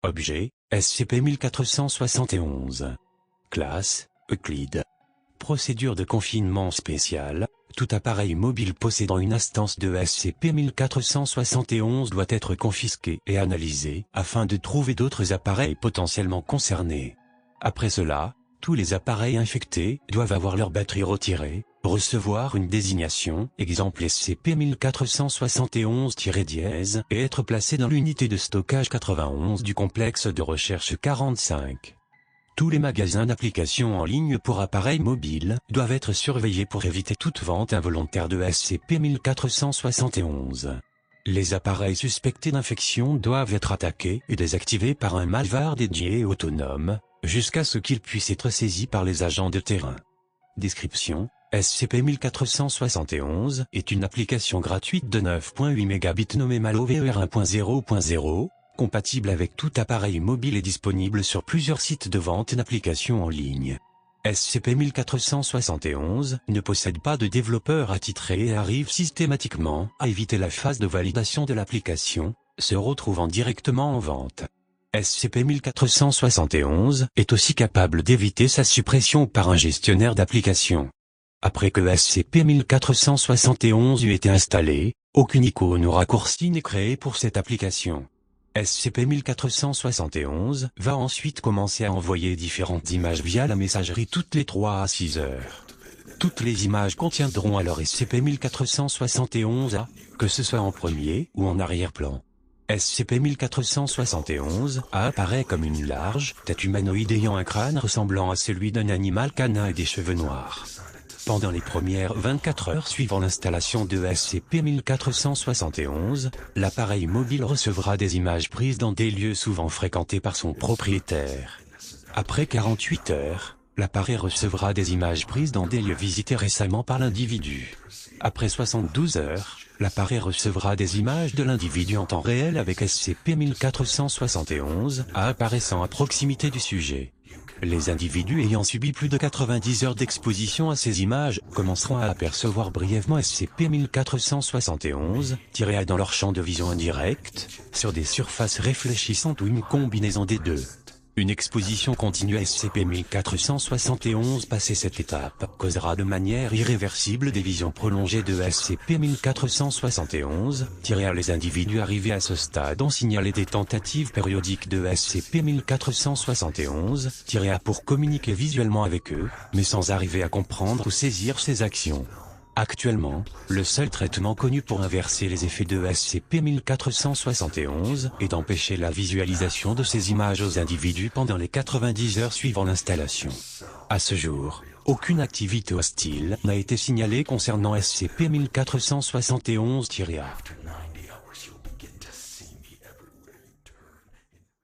Objet, SCP-1471. Classe, Euclide. Procédure de confinement spéciale. Tout appareil mobile possédant une instance de SCP-1471 doit être confisqué et analysé afin de trouver d'autres appareils potentiellement concernés. Après cela, tous les appareils infectés doivent avoir leur batterie retirée, recevoir une désignation, exemple SCP-1471-, et être placés dans l'unité de stockage 91 du complexe de recherche 45. Tous les magasins d'applications en ligne pour appareils mobiles doivent être surveillés pour éviter toute vente involontaire de SCP-1471. Les appareils suspectés d'infection doivent être attaqués et désactivés par un malware dédié et autonome, jusqu'à ce qu'ils puissent être saisis par les agents de terrain. Description: SCP-1471 est une application gratuite de 9.8 mégabits nommée MalOVR 1.0.0, compatible avec tout appareil mobile et disponible sur plusieurs sites de vente d'applications en ligne. SCP-1471 ne possède pas de développeur attitré et arrive systématiquement à éviter la phase de validation de l'application, se retrouvant directement en vente. SCP-1471 est aussi capable d'éviter sa suppression par un gestionnaire d'applications. Après que SCP-1471 eut été installé, aucune icône ou raccourci n'est créé pour cette application. SCP-1471 va ensuite commencer à envoyer différentes images via la messagerie toutes les 3 à 6 heures. Toutes les images contiendront alors SCP-1471-A, que ce soit en premier ou en arrière-plan. SCP-1471-A apparaît comme une large tête humanoïde ayant un crâne ressemblant à celui d'un animal canin et des cheveux noirs. Pendant les premières 24 heures suivant l'installation de SCP-1471, l'appareil mobile recevra des images prises dans des lieux souvent fréquentés par son propriétaire. Après 48 heures, l'appareil recevra des images prises dans des lieux visités récemment par l'individu. Après 72 heures, l'appareil recevra des images de l'individu en temps réel avec SCP-1471 apparaissant à proximité du sujet. Les individus ayant subi plus de 90 heures d'exposition à ces images commenceront à apercevoir brièvement SCP-1471-A dans leur champ de vision indirect, sur des surfaces réfléchissantes ou une combinaison des deux. Une exposition continue à SCP-1471 passé cette étape causera de manière irréversible des visions prolongées de SCP-1471 - les individus arrivés à ce stade ont signalé des tentatives périodiques de SCP-1471 - A pour communiquer visuellement avec eux, mais sans arriver à comprendre ou saisir ces actions. Actuellement, le seul traitement connu pour inverser les effets de SCP-1471 est d'empêcher la visualisation de ces images aux individus pendant les 90 heures suivant l'installation. À ce jour, aucune activité hostile n'a été signalée concernant SCP-1471-A.